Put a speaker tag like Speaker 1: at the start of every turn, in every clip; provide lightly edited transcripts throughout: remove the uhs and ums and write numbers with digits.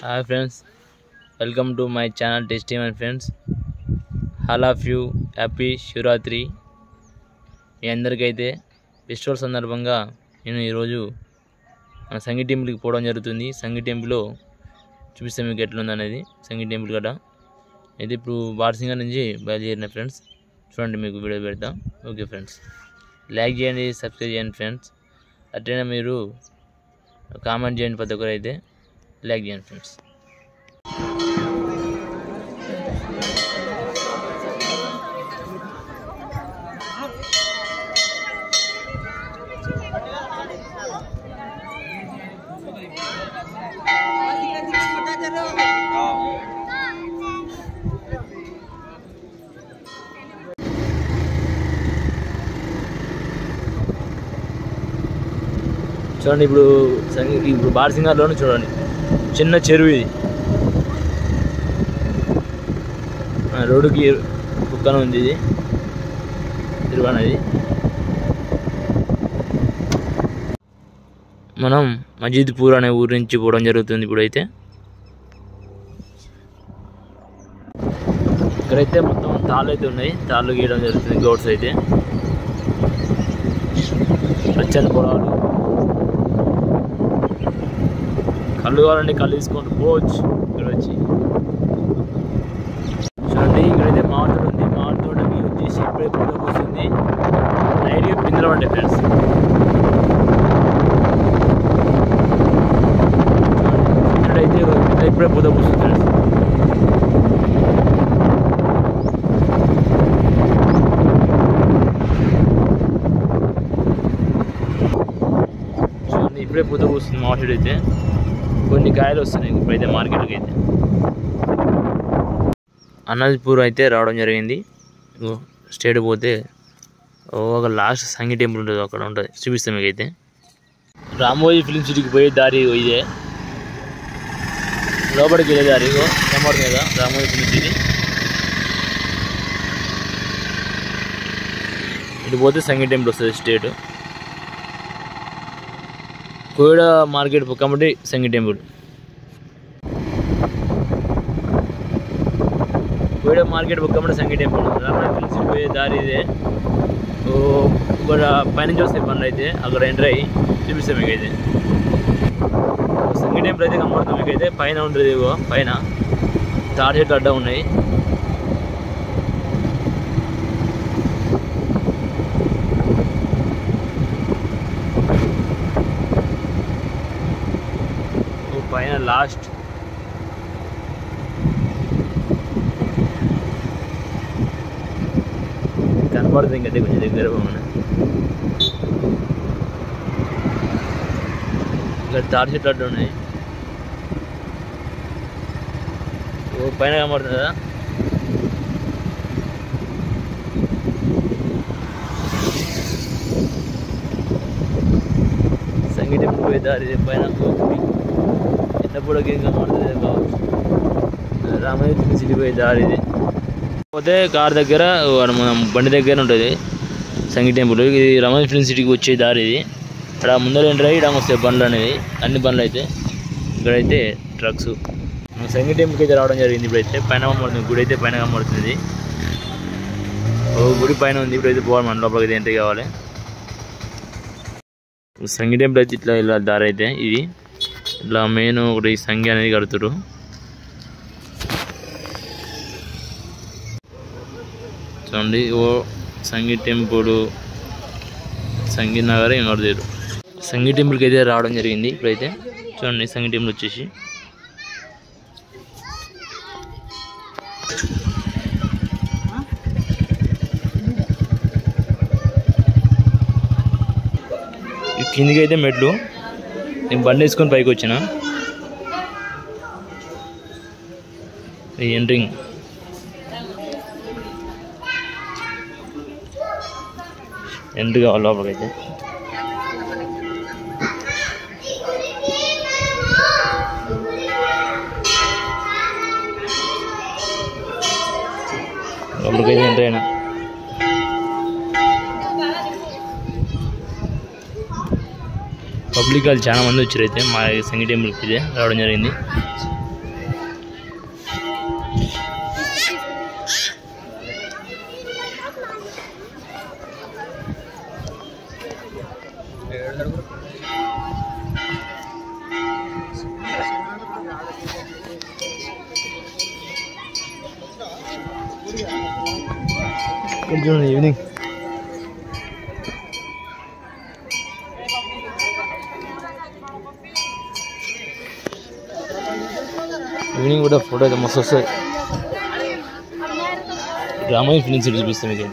Speaker 1: Hi friends, welcome to my channel Tasty My Friends. All of you happy Shivratri. మీ అందరికైతే festival సందర్భంగా నేను ఈరోజు మన సంగీ టెంపుల్కి పోవడం జరుగుతుంది. సంగీ టెంపుల్లో చూపిస్తే మీకు ఎట్లుంది అనేది సంగీ టెంపుల్ గట అయితే ఇప్పుడు బార్సింగా నుంచి బయలుదేరిన ఫ్రెండ్స్. చూడండి మీకు వీడియో పెడతా. ఓకే ఫ్రెండ్స్, లైక్ చేయండి, సబ్స్క్రైబ్ చేయండి ఫ్రెండ్స్. అట్లనే మీరు కామెంట్ చేయండి, ప్రతి ఒక్కరు అయితే లైక్ చేయండి ఫ్రెండ్స్. చూడండి ఇప్పుడు బార్సింగాలోనే చూడండి చిన్న చెరువు ఇది. రోడ్డుకి పక్కన ఉంది ఇది చెరువు అనేది. మనం మజీద్పూర్ అనే ఊరు నుంచి పోవడం జరుగుతుంది. ఇప్పుడైతే ఇక్కడైతే మొత్తం తాళ్ళు అయితే ఉన్నాయి, తాళ్ళు గీయడం జరుగుతుంది. గౌడ్స్ అయితే పచ్చని పొలాలు, కళ్ళు కావాలంటే కళ్ళు తీసుకొని పోవచ్చు. ఇక్కడ వచ్చి చూడండి, ఇక్కడైతే మామిడి తోట ఉంది. మామిడి తోటకి వచ్చేసి ఇప్పుడే పూత పూస్తుంది. నైట్గా పిందెలు పడ్డాయి ఫ్రెండ్స్. ఇక్కడైతే ఇప్పుడే పూత పూస్తుంది ఫ్రెండ్స్. చూడండి, ఇప్పుడే పూత పూస్తుంది మామిడి అయితే. కొన్ని కాయలు వస్తున్నాయి ఇప్పుడైతే మార్కెట్కి అయితే. అనంతపూర్ అయితే రావడం జరిగింది. స్టేట్ పోతే ఒక లాస్ట్ సంగీ టెంపుల్ ఉంటుంది, అక్కడ ఉంటుంది, చూపిస్తాం మీకు అయితే. రామోజీ ఫిలిం సిటీకి పోయే దారి ఇదే, లోపలికి వెళ్ళే దారి కనబడుతుంది కదా రామోజీ ఫిలిం సిటీ. ఇటు పోతే సంగీ టెంపుల్ వస్తుంది స్టేట్. కోయిడ మార్కెట్ కాబట్టి సంగీ టెంపుల్. కోయిడ మార్కెట్ కాబట్టి సంగీ టెంపుల్. రామోజీ ఫిలిం సిటీ పోయే దారి ఇదే. ఇక్కడ పైనుంచి వస్తాయి బండ్లు అయితే, అక్కడ ఎంటర్ అయ్యి చూపిస్తాం మీకు అయితే. సంగీ టెంపుల్ అయితే కనబడుతుంది మీకు అయితే. పైన ఉంటుంది, పైన తాడి చెట్లు అడ్డా ఉన్నాయి. పైన లాస్ట్ కనపడుతుంది ఇంకైతే కొంచెం దగ్గర పోమని. ఇక్కడ తాడి చెట్లు అడ్డు ఉన్నాయి. పైన కనపడుతుంది కదా. సంగీ టెంపుల్ పోయే దారి పైన చిన్నప్పుడుకి ఇంకా కనపడుతుంది కావచ్చు. రామోజీ ఫిలిం సిటీ పోయే దారి ఇది. పోతే కార్ దగ్గర మనం బండి దగ్గర ఉంటుంది సంగీ టెంపుల్. ఇది రామోజీ ఫిలిం సిటీకి వచ్చే దారి ఇది. ఇక్కడ ముందర ఎంటర్ అయ్యి ఇక్కడ వస్తాయి బండ్లు అనేది, అన్ని బండ్లు అయితే. ఇక్కడైతే ట్రక్స్. సంగీ టెంపుల్కి అయితే రావడం జరిగింది. ఇప్పుడైతే పైన కనబడుతుంది గుడి అయితే, పైన కనబడుతుంది. గుడి పైన ఉంది. ఇప్పుడైతే పోవాలి మన లోపలికి అయితే ఎంట్రీ కావాలి. సంగీ టెంపుల్ అయితే ఇట్లా ఇలా దారి అయితే ఇది. ఇట్లా మెయిన్ ఒకటి సంగీ అనేది కడుతురు. చూడండి, సంగీ టెంపుల్, సంగీ నగర్ ఇంకోటిదేరు. సంగీ టెంపుల్కి అయితే రావడం జరిగింది. ఇప్పుడైతే చూడండి, సంగీ టెంపుల్ వచ్చేసి కిందికి అయితే మెట్లు. నేను బండి వేసుకొని పైకి వచ్చిన. ఎంట్రింగ్ ఎంట్రీ కావాలి లోపలికైతే. లోపలికైతే ఎంట్రీ అయినా. పబ్లిక్ వాళ్ళు చాలా మంది వచ్చారు అయితే మా సంగీ టెంపుల్కి రావడం జరిగింది. ఈవినింగ్ ఈవినింగ్ కూడా ఫోటో అయితే మస్తు వస్తుంది. రామోజీ ఫిలిం సిటీ చూపిస్తాం మీకు.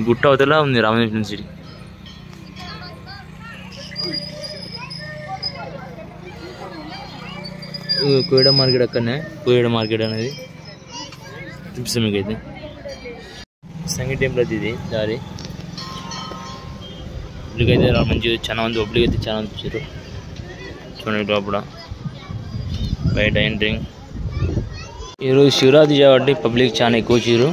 Speaker 1: గుట్ట అవతల ఉంది రామోజీ ఫిలిం సిటీ. కోయడ మార్కెట్ అక్కడనే, కోయడ మార్కెట్ అనేది చూపిస్తాం మీకు అయితే. సంగీ టెంపుల్ అయితే ఇది దారి. పబ్లిక్ అయితే మంచి చాలా మంది పబ్లిక్ అయితే చాలా మంది వచ్చారు. చూడండి లోపల బయట ఎంట్రింగ్. ఈరోజు శివరాత్రి కాబట్టి పబ్లిక్ చాలా ఎక్కువ వచ్చారు.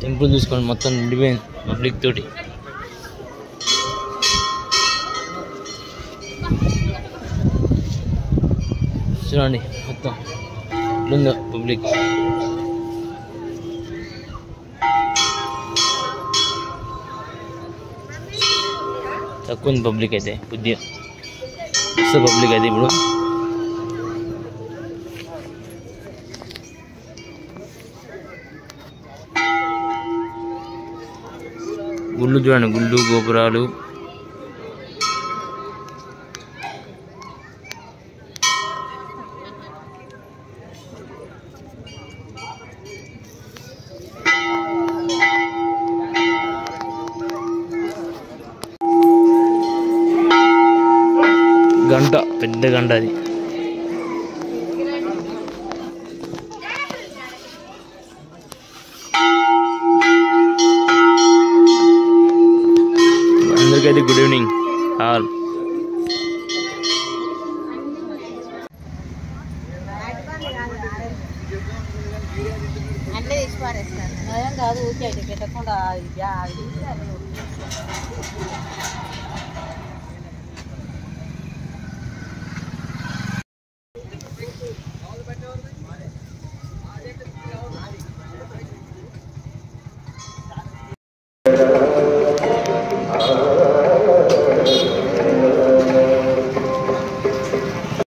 Speaker 1: టెంపుల్ చూసుకోండి మొత్తం నిండిపోయింది పబ్లిక్ తోటి. చూడండి మొత్తం ఇట్లుందో పబ్లిక్. తక్కువ ఉంది పబ్లిక్ అయితే, కొద్దిగా వస్తుంది పబ్లిక్ అయితే ఇప్పుడు. గుళ్ళు చూడండి, గుళ్ళు గోపురాలు. గంట, పెద్ద గంట అది. అందరికైతే గుడ్ ఈవినింగ్ ఆల్.
Speaker 2: అన్నీ తీసి పారేస్తాను కాదు, ఊరికే అయితే పెట్టకుండా